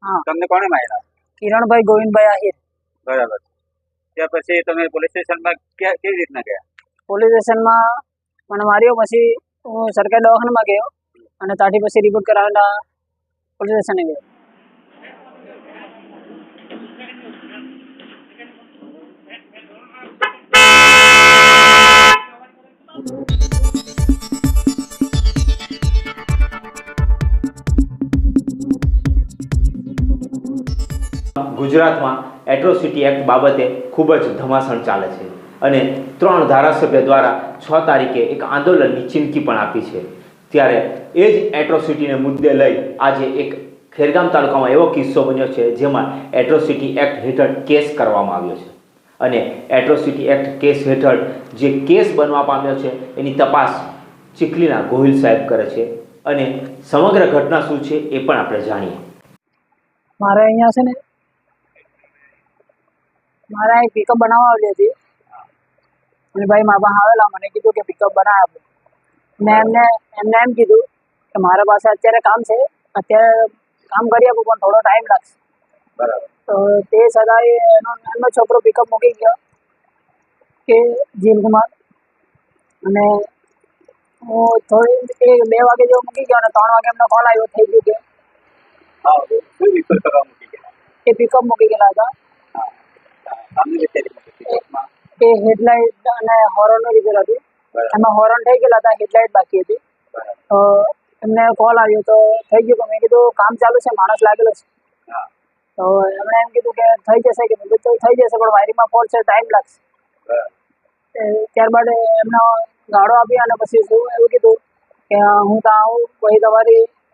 હા તમને કોણે માર્યા? કિરણભાઈ ગોવિંદભાઈ આહિર. બરાબર. ત્યાં પછી તમે પોલીસ સ્ટેશનમાં કેવી રીતના ગયા? પોલીસ સ્ટેશનમાં મને માર્યો, પછી હું સરકારી દવાખાનામાં ગયો અને ત્યાંથી પછી રિપોર્ટ કરાવવા પોલીસ સ્ટેશને ગયો. ગુજરાતમાં એટ્રોસિટી એક્ટ બાબતે ખૂબ જ ધમાસણ ચાલે છે અને 3 ધારાસભ્ય દ્વારા 6 તારીખે એક આંદોલનની ચીમકી પણ આપી છે. ત્યારે એ જ એટ્રોસિટીને મુદ્દે લઈ આજે એક ખેરગામ તાલુકામાં એવો કિસ્સો બન્યો છે જેમાં એટ્રોસિટી એક્ટ હેઠળ કેસ કરવામાં આવ્યો છે અને એટ્રોસિટી એક્ટ કેસ હેઠળ જે કેસ બનવા પામ્યો છે એની તપાસ ચીખલીના ગોહિલ સાહેબ કરે છે અને સમગ્ર ઘટના શું છે એ પણ આપણે જાણીએ. મારે અહીંયા છે ને મારે એક પિકઅપ બનાવવા આવેલી હતી અને ભાઈ મારા પાસે આવેલા, મને કીધું કે પિકઅપ બનાવી આપો. મેં એમને એમ કીધું કે મારા પાસે અત્યારે કામ છે, અત્યારે કામ કરી આપું પણ થોડો ટાઈમ લાગશે. બરાબર. તો તે છતાં એમનો છોકરો પિકઅપ મૂકી ગયો કે જીલકુમાર, અને હું થોડી 2 વાગે જેવો મૂકી ગયો અને 3 વાગે એમનો કોલ આવ્યો, થઈ ગયું કે હા, શું રિપેર કરવા મૂકી ગયા? એ પિકઅપ મૂકી ગયેલા હતા. સામે રિપેરિંગ પિકઅપમાં એ હેડલાઇટ અને હોર્નનું રિપેર હતું. એમાં હોર્ન થઈ ગયેલા હતા, હેડલાઇટ બાકી હતી. તો એમને કોલ આવ્યો તો થઈ ગયું. તો મેં કીધું કામ ચાલુ છે, માણસ લાગેલો છે. હા. તો એમણે એમ કીધું કે થઈ જશે, કે તો થઈ જશે પણ વાયરિંગમાં ફોલ્ટ છે, ટાઈમ લાગશે. ત્યારબાદ એમને ગાળો આપી અને પછી શું એવું કીધું કે હું ત્યાં આવું પછી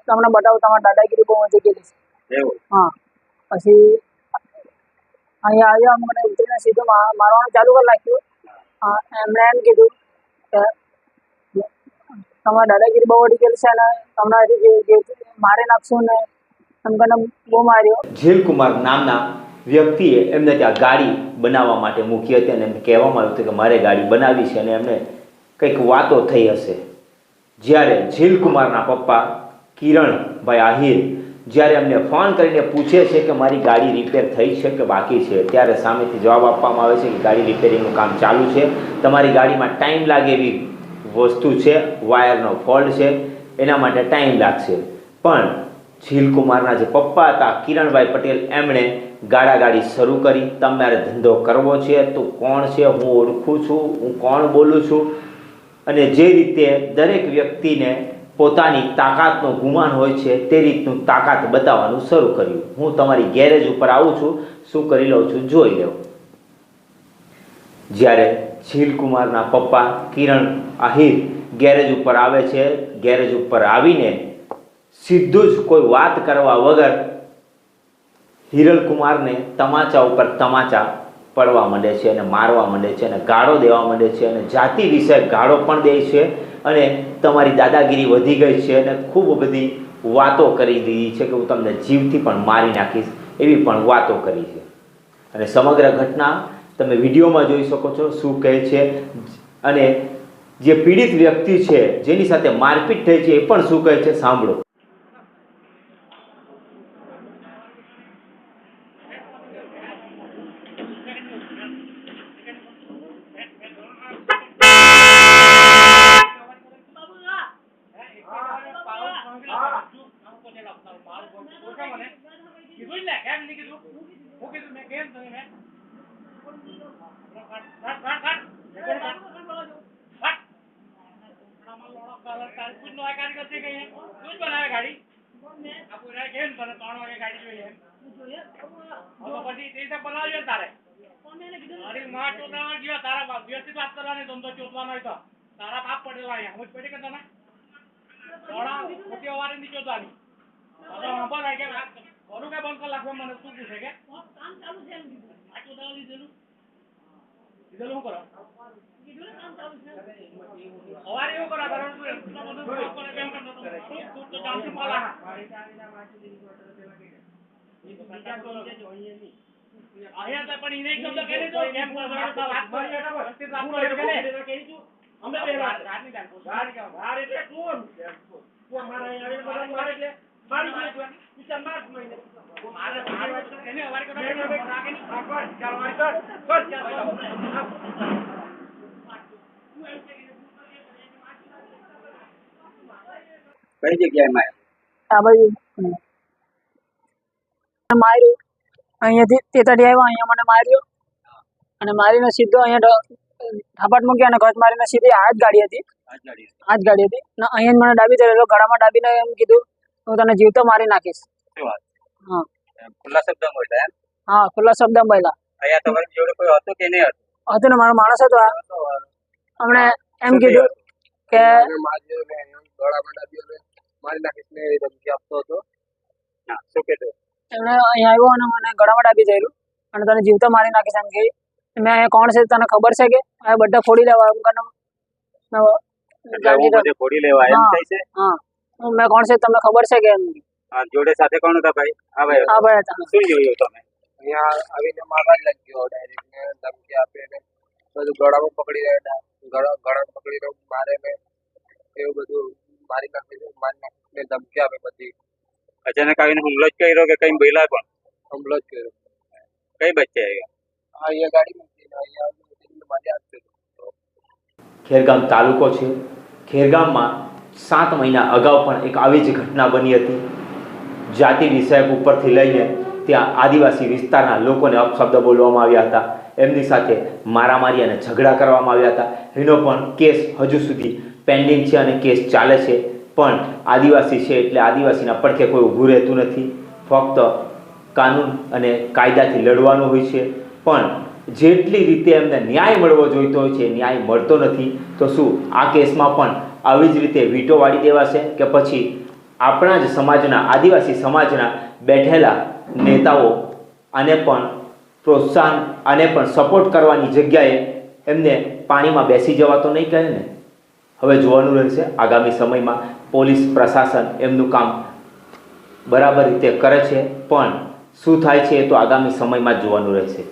તમને બતાવું તમારી દાદાગીરી બહુ વધી ગયેલી છે. એવું? હા. પછી અહીંયા આવ્યા, મને ઉતરીને સીધું મારવાનું ચાલુ કરી નાખ્યું. એમણે એમ કીધું કે તમારી દાદાગીરી બહુ વધી ગયેલી છે અને તમને મારી નાખશું ને એમ કરીને બહુ માર્યો. જીલકુમાર નામના વ્યક્તિએ એમને ત્યાં ગાડી બનાવવા માટે મૂકી હતી અને એમને કહેવામાં આવ્યું હતું કે મારે ગાડી બનાવી છે અને એમને કંઈક વાતો થઈ હશે. જ્યારે જીલકુમારના પપ્પા કિરણભાઈ આહિર જ્યારે એમને ફોન કરીને પૂછે છે કે મારી ગાડી રિપેર થઈ છે કે બાકી છે, ત્યારે સામેથી જવાબ આપવામાં આવે છે કે ગાડી રિપેરિંગનું કામ ચાલુ છે, તમારી ગાડીમાં ટાઈમ લાગે એવી વસ્તુ છે, વાયરનો ફોલ્ટ છે, એના માટે ટાઈમ લાગશે. પણ જીલકુમારના જે પપ્પા હતા કિરણભાઈ પટેલ, એમણે ગાડાગાડી શરૂ કરી. તમારે ધંધો કરવો છે તો કોણ છે, હું ઓળખું છું, હું કોણ બોલું છું, અને જે રીતે દરેક વ્યક્તિને પોતાની તાકાતનો ગુમાન હોય છે તે રીતનું તાકાત બતાવવાનું શરૂ કર્યું. હું તમારી ગેરેજ ઉપર આવું છું, શું કરી લઉં છું જોઈ લો. જ્યારે જીલકુમારના પપ્પા કિરણ આહિર ગેરેજ ઉપર આવે છે, ગેરેજ ઉપર આવીને સીધું જ કોઈ વાત કરવા વગર હિરલકુમારને તમાચા ઉપર તમાચા પડવા માંડે છે અને મારવા માંડે છે અને ગાળો દેવા માંડે છે અને જાતિ વિશે ગાળો પણ દે છે અને તમારી દાદાગીરી વધી ગઈ છે અને ખૂબ બધી વાતો કરી દીધી છે કે હું તમને જીવથી પણ મારી નાખીશ, એવી પણ વાતો કરી છે. અને સમગ્ર ઘટના તમે વિડીયોમાં જોઈ શકો છો શું કહે છે. અને જે પીડિત વ્યક્તિ છે જેની સાથે મારપીટ થઈ છે એ પણ શું કહે છે સાંભળો. તારા બાપ પડેલા અહીંયા હું પડી કે તને થોડા મોટી અવાજ નીચો તારી ખબર કે ઓલું કે બંધ કર લાગવા મને શું પૂછે કે કામ ચાલુ છે એમ કીધું આ ચોદાવ લીધેલું લીધેલું કરો કીધું કામ ચાલુ છે અવાજ એવું કરો કારણ કે એટલો બધો ફોન કરે કેમ કરતો તું તો જાણતી માલા અહીંયા તો પણ ઇને શબ્દ કહી દો કેમ કરો વાત કરી અમે ગાડી એટલે કોણ તું મારા અહીંયા મારે એટલે મારી કઈ જગ્યાએ માર્યા? આ બાજુ માર્યું, અહીંયાથી તેતાડી આવ્યો, અહીંયા મને માર્યો અને મારીને સીધો અહીંયા થાપાટ મૂક્યા અને ઘટ મારીને સીધી આ જ ગાડી હતી, આ જ ગાડી હતી. આ જ ગાડી હતી ને અહીંયા જ મને ડાબી ધરેલો, ગળામાં ડાબીને એમ કીધું હું તને જીવતો મારી નાખીશ. શું વાત? હા એમ ખુલ્લા શબ્દમાં બોલ્યા એમ? હા, ખુલ્લા શબ્દમાં બોલ્યા. અહીંયા તમારી જોડે કોઈ હતું કે નહીં હતું? હતું ને મારો માણસ હતો. હમણે એમ શું કીધું કે મારી નાખીશ ને એ ધમકી આપતો હતો. હા, શું કીધું? એમણે અહીંયા આવ્યો અને મને ગળામાં ડાબી ધર્યું અને તને જીવતો મારી નાખીશ એમ કહી. મેં અહીંયા કોણ છે તને ખબર છે કે આ બધા ફોડી લેવા એમ કરીને એટલે હું બધે ફોડી લેવા એમ હા. થાય છે? હા, મેં કોણ છે તમને ખબર છે કે એમ. આ જોડે સાથે કોણ હતા ભાઈ? હા ભાઈ. હા ભાઈ હતા. શું જોયું તમે? અહીંયા આવીને મારવા જ લાગ્યો ડાયરેક્ટ ને ધમકી આપે ને બધું ગળામાં પકડી રહ્યા, ગળામાં પકડીને મારે ને એવું બધું મારી નાખે ને ધમકી આપે બધી. અચાનક આવીને હુમલો જ કર્યો કે કઈ બોલ્યા પણ? હુમલો જ કર્યો. કઈ બચ્ચે આવ્યા? અહીંયા ગાડી મૂકીને અહીંયા મજા આપશે. ખેરગામ તાલુકો છે. ખેરગામમાં 7 મહિના અગાઉ પણ એક આવી જ ઘટના બની હતી. જાતિ વિષયક ઉપરથી લઈને ત્યાં આદિવાસી વિસ્તારના લોકોને અપશબ્દ બોલવામાં આવ્યા હતા, એમની સાથે મારામારી અને ઝઘડા કરવામાં આવ્યા હતા. એનો પણ કેસ હજુ સુધી પેન્ડિંગ છે અને કેસ ચાલે છે. પણ આદિવાસી છે એટલે આદિવાસીના પડખે કોઈ ઊભું રહેતું નથી. ફક્ત કાનૂન અને કાયદાથી લડવાનું હોય છે. પણ જેટલી રીતે એમને ન્યાય મળવો જોઈતો હોય છે ન્યાય મળતો નથી. તો શું આ કેસમાં પણ આવી જ રીતે વીટો વાળી દેવાશે કે પછી આપણા જ સમાજના આદિવાસી સમાજના બેઠેલા નેતાઓ આને પણ પ્રોત્સાહન આને પણ સપોર્ટ કરવાની જગ્યાએ એમને પાણીમાં બેસી જવા તો નહીં કહે ને? હવે જોવાનું રહેશે આગામી સમયમાં પોલીસ પ્રશાસન એમનું કામ બરાબર રીતે કરે છે, પણ શું થાય છે એ તો આગામી સમયમાં જ જોવાનું રહેશે.